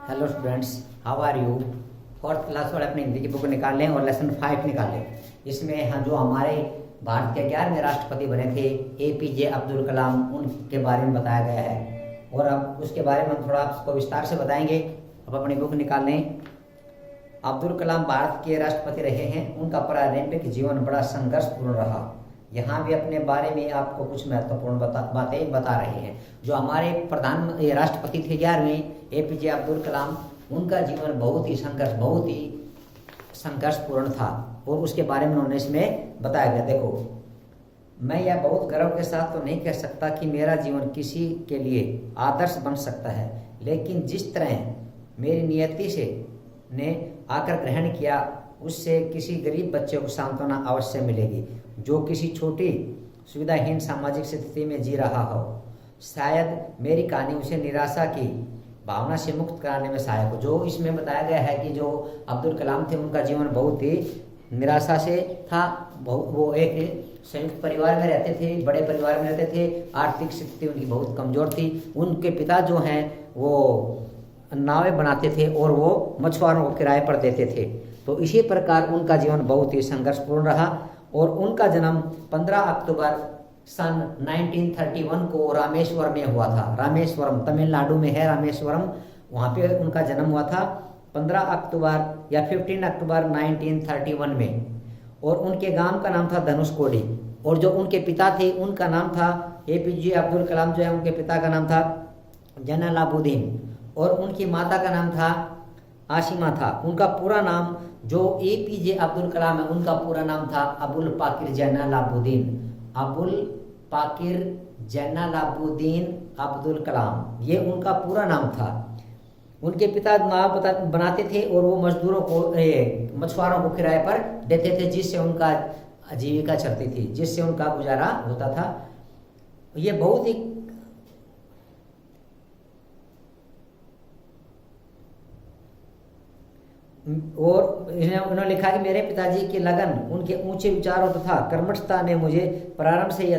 Hello students, how are you. Fourth class वाले अपनी हिंदी की बुक निकाल लें और लेसन 5 निकाल लें। इसमें हाँ जो हमारे भारत के 11वें राष्ट्रपति बने थे APJ अब्दुल कलाम, उनके बारे में बताया गया है और अब उसके बारे में हम थोड़ा आपको विस्तार से बताएंगे। अब अपनी बुक निकाल लें। अब्दुल कलाम भारत के राष्ट्रपति रहे हैं। उनका प्रारंभिक जीवन बड़ा संघर्षपूर्ण रहा। यहाँ भी अपने बारे में आपको कुछ महत्वपूर्ण बातें बता रहे हैं। जो हमारे राष्ट्रपति थे 11वें APJ अब्दुल कलाम, उनका जीवन बहुत ही संघर्षपूर्ण था और उसके बारे में उन्होंने इसमें बताया गया। देखो, मैं यह बहुत गर्व के साथ तो नहीं कह सकता कि मेरा जीवन किसी के लिए आदर्श बन सकता है, लेकिन जिस तरह मेरी नियति से ने आकर ग्रहण किया, उससे किसी गरीब बच्चे को सांत्वना अवश्य मिलेगी जो किसी छोटी सुविधाहीन सामाजिक स्थिति में जी रहा हो। शायद मेरी कहानी उसे निराशा की भावना से मुक्त कराने में सहायक हो। जो इसमें बताया गया है कि जो अब्दुल कलाम थे, उनका जीवन बहुत ही निराशा से था। वो एक संयुक्त परिवार में रहते थे, बड़े परिवार में रहते थे। आर्थिक स्थिति उनकी बहुत कमजोर थी। उनके पिता जो हैं वो नावें बनाते थे और वो मछुआरों को किराए पर देते थे। तो इसी प्रकार उनका जीवन बहुत ही संघर्षपूर्ण रहा और उनका जन्म 15 अक्टूबर सन 1931 को रामेश्वरम में हुआ था। रामेश्वरम तमिलनाडु में है, रामेश्वरम, वहाँ पे उनका जन्म हुआ था 15 अक्टूबर या 15 अक्टूबर 1931 में। और उनके गांव का नाम था धनुषकोडी। और जो उनके पिता थे उनका नाम था APJ अब्दुल कलाम, जो है उनके पिता का नाम था जैनुलाब्दीन और उनकी माता का नाम था आसिमा था। उनका पूरा नाम, जो APJ अब्दुल कलाम है, उनका पूरा नाम था अबुल पाकिर जैनुलाब्दीन, अबुल पाकिर जैनुलाब्दीन अब्दुल कलाम, ये उनका पूरा नाम था। उनके पिता नाव बनाते थे और वो मजदूरों को, मछुआरों को किराए पर देते थे, जिससे उनका आजीविका चलती थी, जिससे उनका गुजारा होता था। ये बहुत ही और उन्होंने लिखा कि मेरे पिताजी की लगन, उनके ऊंचे विचारों तथा कर्मठता ने मुझे प्रारंभ से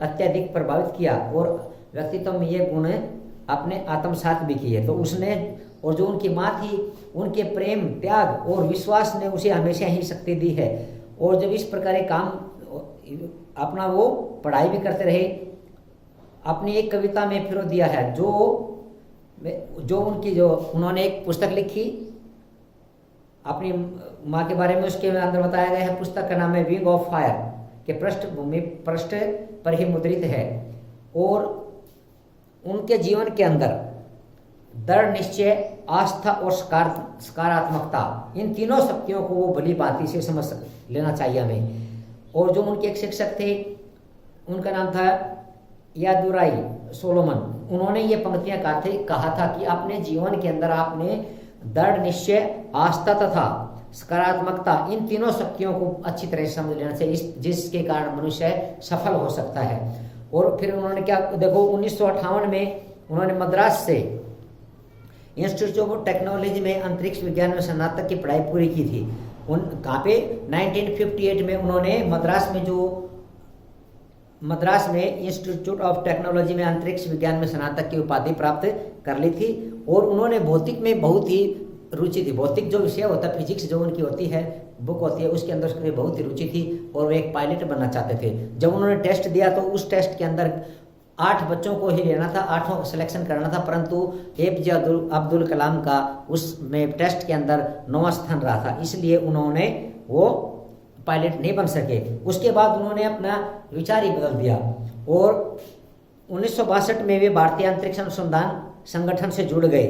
अत्यधिक प्रभावित किया और व्यक्तित्व में ये गुण अपने आत्मसात भी किए। तो उसने, और जो उनकी माँ थी, उनके प्रेम, त्याग और विश्वास ने उसे हमेशा ही शक्ति दी है। और जब इस प्रकार काम अपना वो पढ़ाई भी करते रहे। अपनी एक कविता में फिर दिया है जो उनकी, जो उन्होंने एक पुस्तक लिखी अपनी माँ के बारे में, उसके अंदर बताया गया है। पुस्तक का नाम है विंग ऑफ फायर, के पृष्ठ पर ही मुद्रित है। और उनके जीवन के अंदर दृढ़ निश्चय, आस्था और सकारात्मकता, इन तीनों शक्तियों को वो भली भांति से समझ लेना चाहिए हमें। और जो उनके एक शिक्षक थे, उनका नाम था यादुराई सोलोमन। उन्होंने ये पंक्तियां कहा था कि अपने जीवन के अंदर आपने दृढ़ निश्चय, आस्था तथा सकारात्मकता, इन तीनों शक्तियों को अच्छी तरह से समझ लेना चाहिए, जिसके कारण मनुष्य सफल हो सकता है। और फिर उन्होंने क्या, देखो 1958 में उन्होंने मद्रास से इंस्टीट्यूट ऑफ टेक्नोलॉजी में अंतरिक्ष विज्ञान में स्नातक की पढ़ाई पूरी की थी। कहाँ पे 1958 में उन्होंने मद्रास में इंस्टीट्यूट ऑफ टेक्नोलॉजी में अंतरिक्ष विज्ञान में स्नातक की उपाधि प्राप्त कर ली थी। और उन्होंने भौतिक में बहुत ही रुचि थी। भौतिक जो विषय होता है, फिजिक्स जो उनकी होती है, बुक होती है, उसके अंदर उसकी बहुत ही रुचि थी और वो एक पायलट बनना चाहते थे। जब उन्होंने टेस्ट दिया तो उस टेस्ट के अंदर 8 बच्चों को ही लेना था, 8 को सिलेक्शन करना था, परंतु APJ अब्दुल कलाम का उसमें टेस्ट के अंदर 9वां स्थान रहा था, इसलिए उन्होंने वो पायलट नहीं बन सके। उसके बाद उन्होंने अपना विचार ही बदल दिया और 1962 में वे भारतीय अंतरिक्ष अनुसंधान संगठन से जुड़ गए।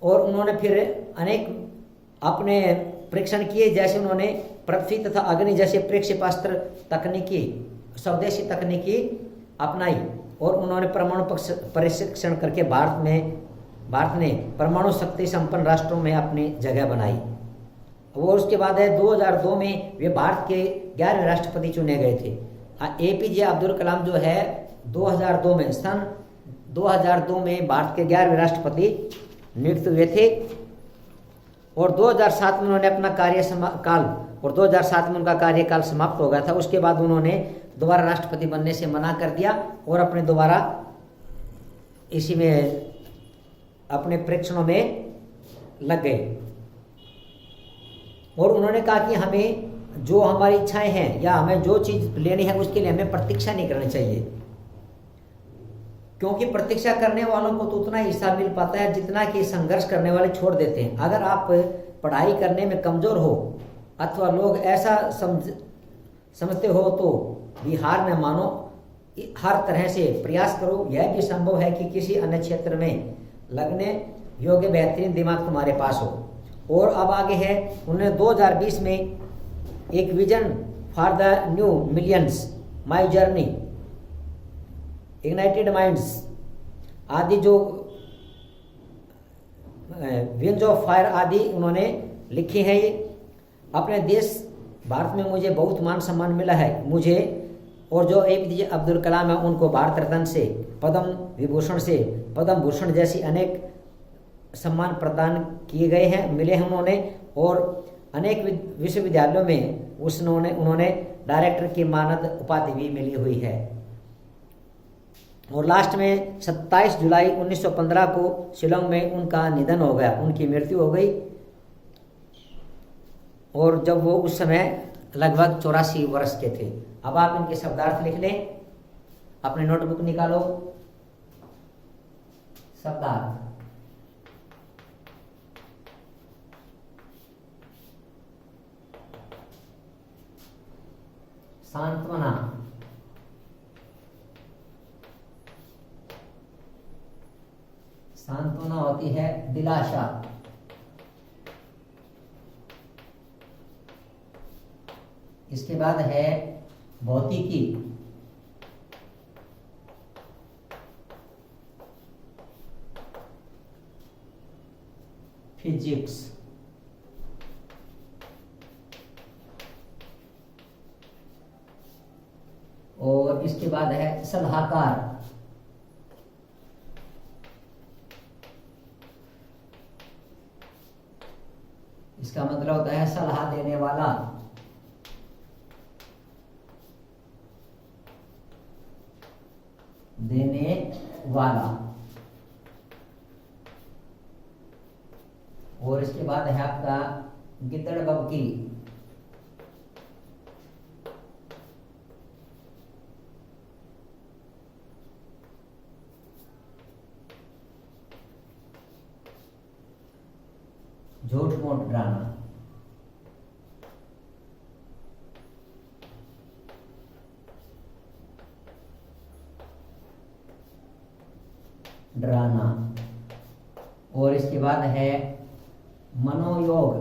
और उन्होंने फिर अनेक अपने परीक्षण किए, जैसे उन्होंने पृथ्वी तथा अग्नि जैसे प्रक्षेपास्त्र तकनीकी, स्वदेशी तकनीकी अपनाई। और उन्होंने परमाणु परीक्षण करके भारत ने परमाणु शक्ति संपन्न राष्ट्रों में अपनी जगह बनाई। वो उसके बाद है 2002 में वे भारत के 11वें राष्ट्रपति चुने गए थे। APJ अब्दुल कलाम जो है 2002 में, सन 2002 में भारत के 11वें राष्ट्रपति नियुक्त हुए थे। और 2007 में उन्होंने अपना कार्यकाल, और 2007 में उनका कार्यकाल समाप्त हो गया था। उसके बाद उन्होंने दोबारा राष्ट्रपति बनने से मना कर दिया और अपने दोबारा इसी में अपने परीक्षणों में लग गए और उन्होंने कहा कि हमें जो हमारी इच्छाएं हैं या हमें जो चीज़ लेनी है उसके लिए हमें प्रतीक्षा नहीं करनी चाहिए, क्योंकि प्रतीक्षा करने वालों को तो उतना हिस्सा मिल पाता है जितना कि संघर्ष करने वाले छोड़ देते हैं। अगर आप पढ़ाई करने में कमज़ोर हो अथवा लोग ऐसा समझते हो तो भी हार न मानो, हर तरह से प्रयास करो। यह भी संभव है कि किसी अन्य क्षेत्र में लगने योग्य बेहतरीन दिमाग तुम्हारे पास हो। और अब आगे है, उन्होंने 2020 में एक vision for the new millions, my journey, ignited minds आदि जो विंग्स ऑफ फायर आदि उन्होंने लिखी है। ये अपने देश भारत में मुझे बहुत मान सम्मान मिला है, मुझे और जो APJ अब्दुल कलाम है उनको भारत रत्न से, पद्म विभूषण से, पद्म भूषण जैसी अनेक सम्मान प्रदान किए गए हैं, मिले हैं उन्होंने। और अनेक विश्वविद्यालयों में उन्होंने डायरेक्टर की मानद उपाधि भी मिली हुई है। और लास्ट में 27 जुलाई 1915 को शिलोंग में उनका निधन हो गया, उनकी मृत्यु हो गई। और जब वो उस समय लगभग 84 वर्ष के थे। अब आप इनके शब्दार्थ लिख लें, अपने नोटबुक निकालो। शब्दार्थ, सांत्वना, सांत्वना होती है दिलासा। इसके बाद है भौतिकी, फिजिक्स। और इसके बाद है सलाहकार, इसका मतलब होता है सलाह देने वाला। देने वाला। और इसके बाद है आपका गिद्दड़बबकी, झूठ मूठ डराना। डराना। और इसके बाद है मनोयोग,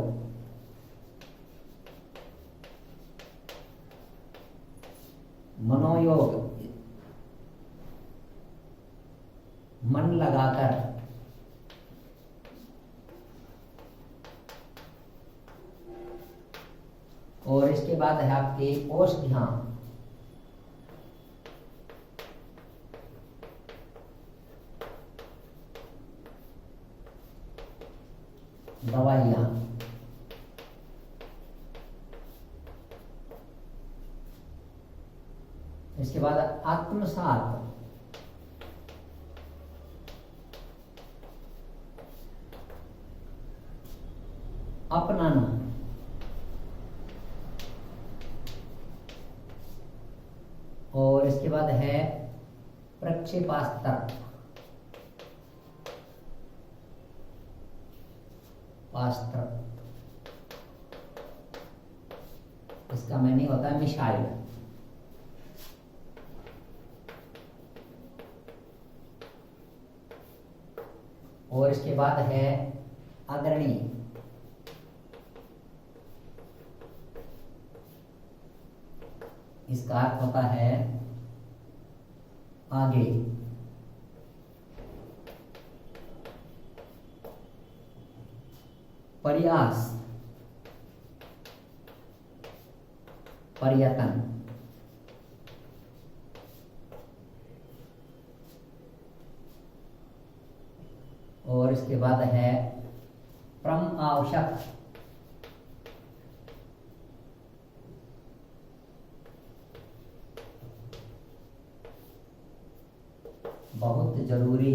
मनोयोग मन लगाकर। और इसके बाद है आपके औषधियां, दवाइयां। इसके बाद आत्मसात, अपनाना। और इसके बाद है प्रक्षेपास्त्र, पास्त्र। इसका मीनिंग होता है मिसाइल। और इसके बाद है अग्रणी, इसका अर्थ होता है आगे। प्रयास, प्रयत्न। और इसके बाद है परम आवश्यक, बहुत जरूरी।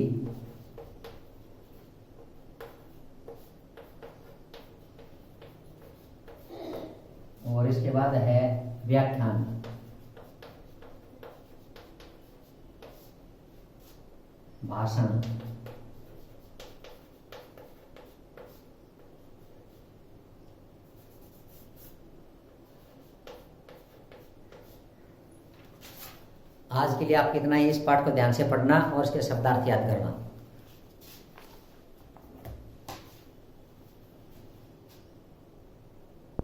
इसके बाद है व्याख्यान। भाषण। आज के लिए आप कितना ही इस पाठ को ध्यान से पढ़ना और इसके शब्दार्थ याद करना।